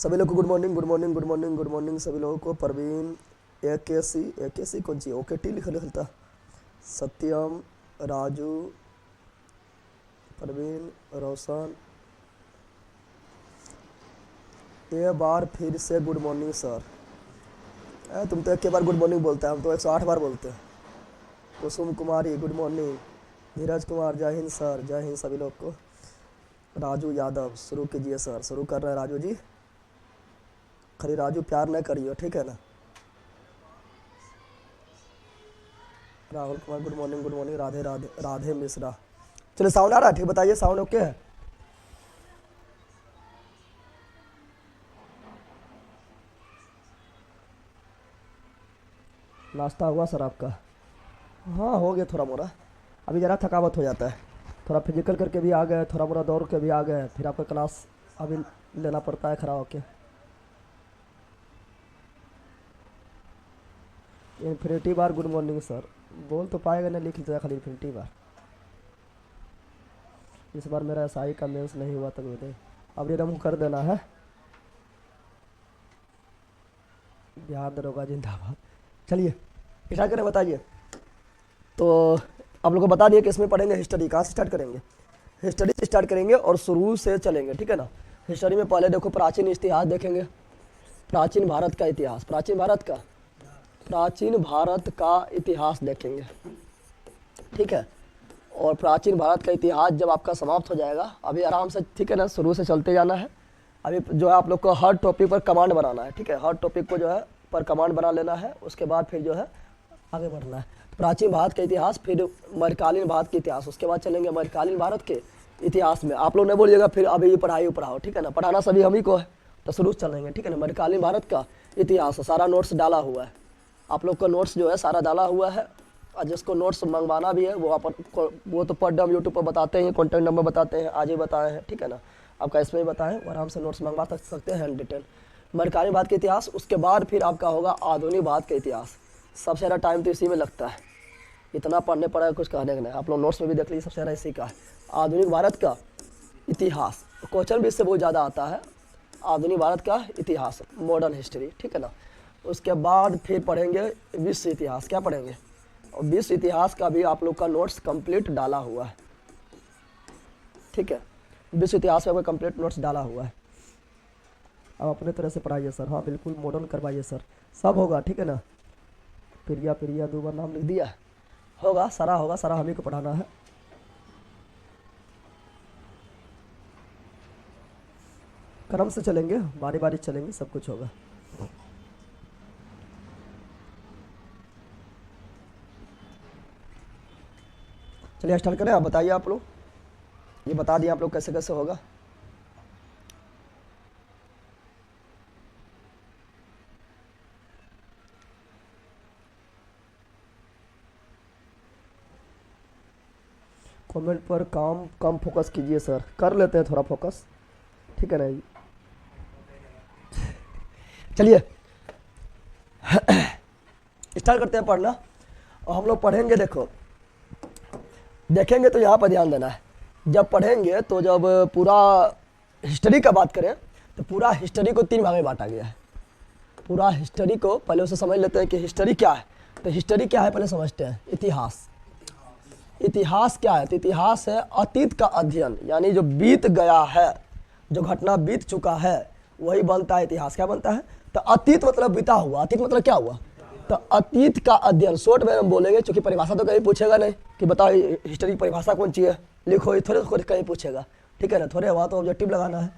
सभी लोग को good morning good morning good morning good morning सभी लोगों को। परवीन ए के सी कौन सी ओके टी लिखता सत्यम राजू परवीन रोशन ये बार फिर से गुड मॉर्निंग सर। तुम तो एक के बार गुड मॉर्निंग बोलते हैं, हम तो 108 बार बोलते हैं। कुसुम कुमारी गुड मॉर्निंग। धीरज कुमार जय हिंद सर, जय हिंद सभी लोग को। राजू यादव शुरू कीजिए सर। शुरू कर रहे हैं राजू जी। खाली राजू प्यार न करियो, ठीक है ना। Rahul Kumar good morning. राधे राधे राधे मिश्रा। चलिए साउंड आ रहा है, ठीक बताइए साउंड ओके है। नाश्ता हुआ सर आपका? हाँ हो गया थोड़ा मोड़ा। अभी ज़रा थकावट हो जाता है, थोड़ा फिजिकल करके भी आ गए, थोड़ा मोड़ा दौड़ के भी आ गए, फिर आपका क्लास अभी लेना पड़ता है खड़ा होके। इन्फिनिटी बार गुड मॉर्निंग सर। बोल तो पाएगा ना, लिख लीजिएगा खाली इन्फिनिटी बार। इस बार मेरा एसआई का मेंस नहीं हुआ तब दे, अब रिदम कर देना है। बिहार दरोगा जिंदाबाद। चलिए स्टार्ट करें, बताइए। तो आप लोग को बता दिए कि इसमें पढ़ेंगे हिस्ट्री। कहाँ से स्टार्ट करेंगे? हिस्ट्री से स्टार्ट करेंगे और शुरू से चलेंगे, ठीक है ना। हिस्ट्री में पहले देखो प्राचीन इतिहास देखेंगे। प्राचीन भारत का इतिहास, प्राचीन भारत का इतिहास देखेंगे, ठीक है। और प्राचीन भारत का इतिहास जब आपका समाप्त हो जाएगा, अभी आराम से, ठीक है ना, शुरू से चलते जाना है। अभी जो है आप लोग को हर टॉपिक पर कमांड बनाना है, ठीक है। हर टॉपिक को जो है पर कमांड बना लेना है, उसके बाद फिर जो है आगे बढ़ना है। तो प्राचीन भारत का इतिहास, फिर मध्यकालीन भारत के इतिहास, उसके बाद चलेंगे मध्यकालीन भारत के इतिहास में। आप लोग नहीं बोलिएगा फिर अभी ये पढ़ाओ, ठीक है ना। पढ़ाना सभी हम ही को है, तो शुरू से चलेंगे, ठीक है ना। मध्यकालीन भारत का इतिहास सारा नोट्स डाला हुआ है, आप लोग का नोट्स जो है सारा डाला हुआ है। और जिसको नोट्स मंगवाना भी है वो तो पर डे हम यूट्यूब पर बताते हैं, कॉन्टैक्ट नंबर बताते हैं, आज ही बताए हैं, ठीक है ना। आपका इसमें ही बताएं, आराम से नोट्स मंगवा सकते हैं हैंड डिटेल। मध्यकालीन भारत का इतिहास, उसके बाद फिर आपका होगा आधुनिक भारत का इतिहास। सबसे ज़्यादा टाइम तो इसी में लगता है, इतना पढ़ने पड़ा है कुछ कहने का नहीं। आप लोग नोट्स में भी देख लीजिए, सबसे ज़्यादा इसी का है आधुनिक भारत का इतिहास। क्वेश्चन भी इससे बहुत ज़्यादा आता है, आधुनिक भारत का इतिहास, मॉडर्न हिस्ट्री, ठीक है ना। उसके बाद फिर पढ़ेंगे विश्व इतिहास। क्या पढ़ेंगे? और विश्व इतिहास का भी आप लोग का नोट्स कंप्लीट डाला हुआ है, ठीक है। विश्व इतिहास में आपका कंप्लीट नोट्स डाला हुआ है। अब अपने तरह से पढ़ाइए सर, हाँ बिल्कुल मॉडर्न करवाइए सर, सब होगा, ठीक है ना। प्रिया 2 बार नाम लिख दिया, होगा सारा हम ही को पढ़ाना है। क्रम से चलेंगे, बारी बारी चलेंगे, सब कुछ होगा। चलिए स्टार्ट करें। आप बताइए, आप लोग ये बता दिए आप लोग कैसे कैसे होगा। कमेंट पर कम फोकस कीजिए सर, कर लेते हैं थोड़ा फोकस, ठीक है ना। चलिए स्टार्ट करते हैं पढ़ना। और हम लोग पढ़ेंगे, देखेंगे तो यहाँ पर ध्यान देना है। जब पढ़ेंगे तो जब पूरा हिस्ट्री का बात करें तो पूरा हिस्ट्री को 3 भाग में बांटा गया है। पूरा हिस्ट्री को पहले उसे समझ लेते हैं कि हिस्ट्री क्या है। तो हिस्ट्री क्या है पहले समझते हैं। इतिहास क्या है? तो इतिहास है अतीत का अध्ययन, यानी जो बीत गया है, जो घटना बीत चुका है वही बनता है इतिहास। क्या बनता है? तो अतीत मतलब बीता हुआ। अतीत मतलब क्या हुआ? तो अतीत का अध्ययन। शॉर्ट में हम बोलेंगे, क्योंकि परिभाषा तो कहीं पूछेगा नहीं कि बताओ हिस्ट्री की परिभाषा कौन सी है, लिखो, ये थोड़े कहीं पूछेगा, ठीक है ना। थोड़े वहाँ तो ऑब्जेक्टिव लगाना है,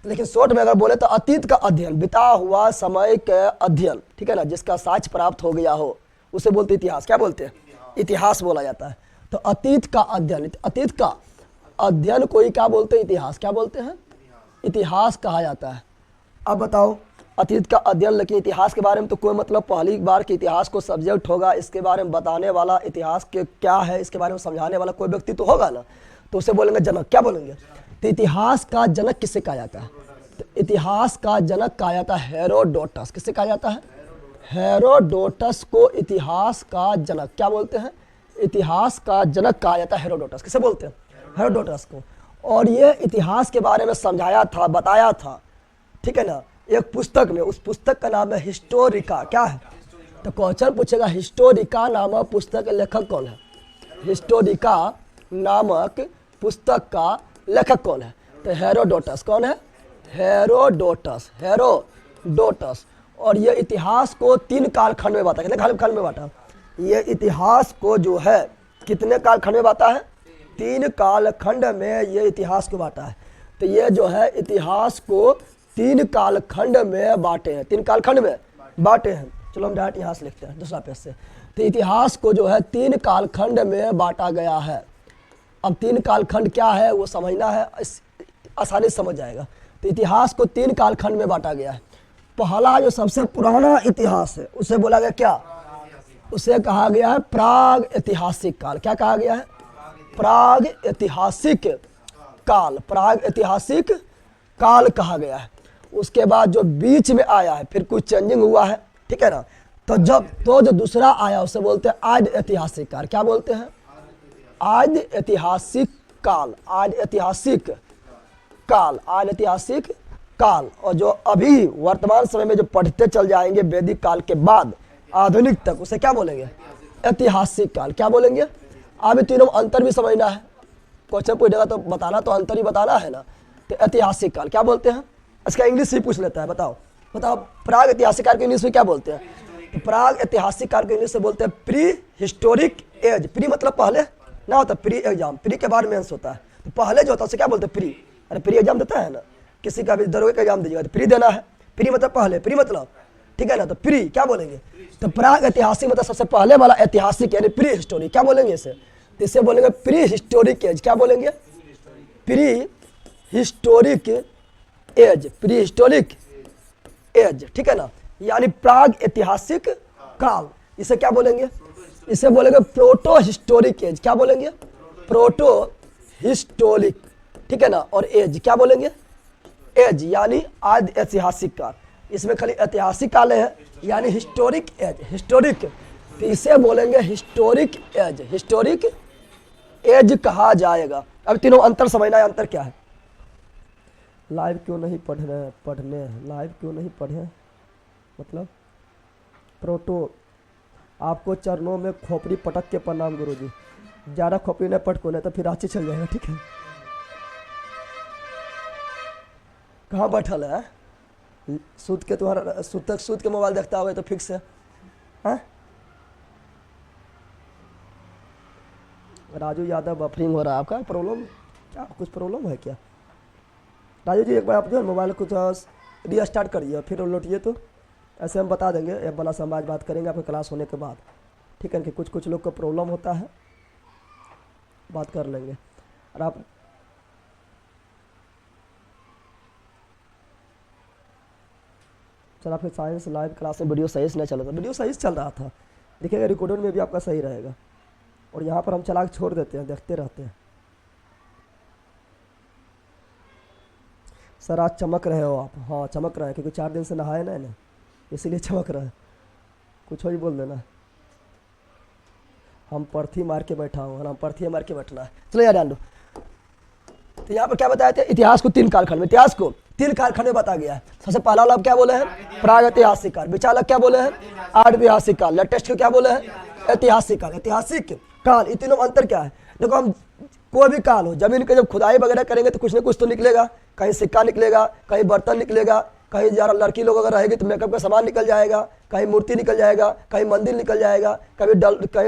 लेकिन शॉर्ट में अगर बोले तो अतीत का अध्ययन, बिता हुआ समय के अध्ययन, ठीक है ना, जिसका साक्ष्य प्राप्त हो गया हो उसे बोलते इतिहास। क्या बोलते हैं? इतिहास बोला जाता है। तो अतीत का अध्ययन, अतीत का अध्ययन को ही क्या बोलते हैं? इतिहास। क्या बोलते हैं? इतिहास कहा जाता है। अब बताओ, अतीत का अध्ययन, लेकिन इतिहास के बारे में तो कोई मतलब पहली बार कि इतिहास को सब्जेक्ट होगा, इसके बारे में बताने वाला, इतिहास के क्या है इसके बारे में समझाने वाला कोई व्यक्ति तो होगा ना, तो उसे बोलेंगे जनक। क्या बोलेंगे? तो इतिहास का जनक किसे कहा जाता है? तो इतिहास का जनक कहा जाता है हेरोडोटस। किसे कहा जाता है? हेरोडोटस को इतिहास का जनक क्या बोलते हैं? इतिहास का जनक कहा जाता है हेरोडोटस। किसे बोलते हैं? हेरोडोटस को। और ये इतिहास के बारे में समझाया था, बताया था, ठीक है ना। एक पुस्तक में, उस पुस्तक का नाम है हिस्टोरिका। क्या है? तो क्वेश्चन पूछेगा हिस्टोरिका नामक पुस्तक के लेखक कौन है? हिस्टोरिका नामक पुस्तक का लेखक कौन है? तो हेरोडोटस। कौन है? हेरोडोटस। हेरोडोटस। और ये इतिहास को 3 कालखंड में बांटा। कितने कालखंड में बांटा? ये इतिहास को जो है कितने कालखंड में बांटा है? 3 कालखंड में ये इतिहास को बांटा है। तो ये जो है इतिहास को 3 कालखंड में बांटे हैं। 3 कालखंड में बांटे हैं। चलो हम डायरेक्ट यहाँ से लिखते हैं दूसरा पेज से। तो इतिहास को जो है 3 कालखंड में बांटा गया है। अब 3 कालखंड क्या है वो समझना है, आसानी से समझ जाएगा। तो इतिहास को 3 कालखंड में बांटा गया है। पहला जो सबसे पुराना इतिहास है उसे बोला गया क्या? उसे कहा गया है प्राग ऐतिहासिक काल। क्या कहा गया है? प्राग ऐतिहासिक काल। प्राग ऐतिहासिक काल कहा गया है। उसके बाद जो बीच में आया है फिर कुछ चेंजिंग हुआ है, ठीक है ना। तो जो दूसरा आया उसे बोलते हैं आद्य ऐतिहासिक काल। क्या बोलते हैं? आद्य ऐतिहासिक काल। आद्य ऐतिहासिक काल। आद्य ऐतिहासिक काल। और जो अभी वर्तमान समय में जो पढ़ते चल जाएंगे वैदिक काल के बाद आधुनिक तक, उसे क्या बोलेंगे? ऐतिहासिक काल। क्या बोलेंगे? अभी तीनों अंतर भी समझना है। क्वेश्चन पूछेगा तो बताना, तो अंतर ही बताना है ना। तो ऐतिहासिक काल क्या बोलते हैं? इसका इंग्लिश ही पूछ लेता है। बताओ प्राग ऐतिहासिक काल को इंग्लिश में क्या बोलते हैं? तो प्राग ऐतिहासिक काल को इंग्लिश से बोलते हैं प्री हिस्टोरिक एज। प्री मतलब पहले ना होता, प्री एग्जाम, प्री के बाद मेंस होता है। तो पहले जो होता है उसे क्या बोलते हैं? प्री। अरे प्री एग्जाम देता है ना, किसी का भी दरोगे का एग्जाम दीजिएगा तो प्री देना है। प्री मतलब पहले, प्री मतलब, ठीक है ना। तो प्री क्या बोलेंगे? तो प्राग ऐतिहासिक मतलब सबसे पहले वाला ऐतिहासिक यानी प्री हिस्टोरिक। क्या बोलेंगे इसे? तो इसे बोलेंगे प्री हिस्टोरिक एज। क्या बोलेंगे? Prehistoric age. Prehistoric age, ठीक है ना। यानी प्राग ऐतिहासिक काल। इसे क्या बोलेंगे? इसे बोलेंगे प्रोटो हिस्टोरिक एज। क्या बोलेंगे? प्रोटो हिस्टोरिक, ठीक है ना। और एज क्या बोलेंगे? एज यानी आद्य ऐतिहासिक काल। इसमें खाली ऐतिहासिक काल है यानी हिस्टोरिक एज। हिस्टोरिक, तो इसे बोलेंगे हिस्टोरिक एज। हिस्टोरिक एज कहा जाएगा। अब तीनों अंतर समझना है। अंतर क्या है? लाइव क्यों नहीं पढ़ने लाइव क्यों नहीं पढ़े? मतलब प्रोटो, आपको चरणों में खोपड़ी पटक के प्रणाम गुरुजी। ज़्यादा खोपड़ी नहीं पटको, नहीं तो फिर रांची चल जाएगा, ठीक है। कहाँ बैठल है? सूद के तुम्हारा सूद के मोबाइल देखता होगा तो फिक्स है। हाँ? राजू यादव बफरिंग हो रहा है। आपका प्रॉब्लम क्या? कुछ प्रॉब्लम है क्या? राजू जी एक बार आप जो है मोबाइल कुछ रीस्टार्ट करिए फिर लौटिए, तो ऐसे हम बता देंगे। ऐप वाला से हम आज बात करेंगे आपके क्लास होने के बाद, ठीक है। कि कुछ लोग को प्रॉब्लम होता है, बात कर लेंगे। और आप सर आपके साइंस लाइव क्लास में वीडियो सही से नहीं चल रहा था। वीडियो सही से चल रहा था, देखिएगा रिकॉर्डिंग में भी आपका सही रहेगा। और यहाँ पर हम चला के छोड़ देते हैं, देखते रहते हैं। सर आज चमक रहे हो आप। हाँ चमक रहे हैं क्योंकि 4 दिन से नहाए ना, इसीलिए चमक रहा है। कुछ हो ही बोल देना। हम पर्थी मार के बैठा हूँ, हम पर्थी मार के बैठना है। चलो यार डाल दो। तो यहाँ पर क्या बताया था? इतिहास को 3 कालखंड में, इतिहास को 3 कालखंड में बताया गया है। सबसे पहला वाला क्या बोले हैं? प्राग ऐतिहासिक काल। विचालक क्या बोले हैं? आद्य ऐतिहासिक काल। लेटेस्ट को क्या बोले हैं? ऐतिहासिक काल। ऐतिहासिक काल, इन तीनों में अंतर क्या है? देखो हम कोई भी काल हो, जमीन के जब खुदाई वगैरह करेंगे तो कुछ ना कुछ तो निकलेगा। कहीं सिक्का निकलेगा, कहीं बर्तन निकलेगा, कहीं ज़रा लड़की लोग अगर रहेगी तो मेकअप का सामान निकल जाएगा, कहीं मूर्ति निकल जाएगा, कहीं मंदिर निकल जाएगा, कहीं